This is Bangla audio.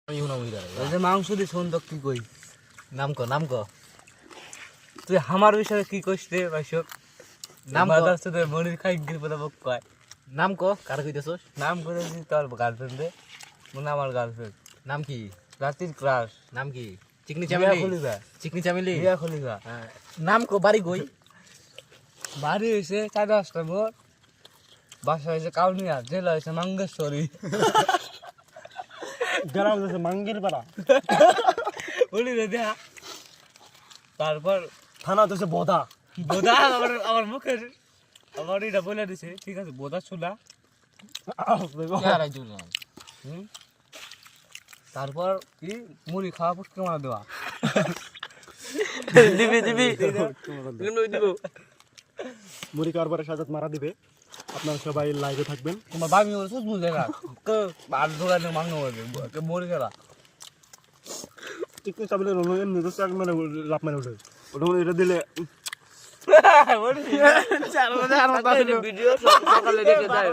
আমি হুনা মুই ওই যে মাংস দিয়ে শোন তো কি কই নাম ক তুই আমার বিষয়ে কি কইস রে ভাইসব নাম ক মাদার সাথে মনির খাই গির পদা বক কয় নাম ক কার কইতেছস নাম করেছি তোর গার্লফ্রেন্ড রে মনে আমার গার্লফ্রেন্ড নাম কি রাতির ক্রাশ নাম কি চিকনি রিয়া চামেলি খলিফা চিকনি চামেলি রিয়া খলিফা নাম ক বাড়ি কই বাড়ি হয়েছে 5:30 মোর বাসা হয়েছে কাউনিয়া জেলা হয়েছে মাঙ্গেশ্বরী গ্রাম হচ্ছে মাঙ্গির পাড়া, বলি রে দেখা তারপর থানা হচ্ছে বোদা। বোধা আমার মুখের আমার এটা বলে দিছে ঠিক আছে বোধা শোনা হুম? তারপর কি মুড়ি খাওয়া পুষ্টি মারা দেওয়া দিবি মুড়ি খাওয়ার পরে সাজাত মারা দিবে। আপনারা সবাই লাইভে থাকবেন। তোমার বামি বলে সুদ বুঝে না আর দোকানে মাংস বলবে মুড়ি খেলা চিকনি চাবলে নিজস্ব এক মানে লাভ মানে উঠে ওটা এটা দিলে ভিডিও সকালে রেখে যায়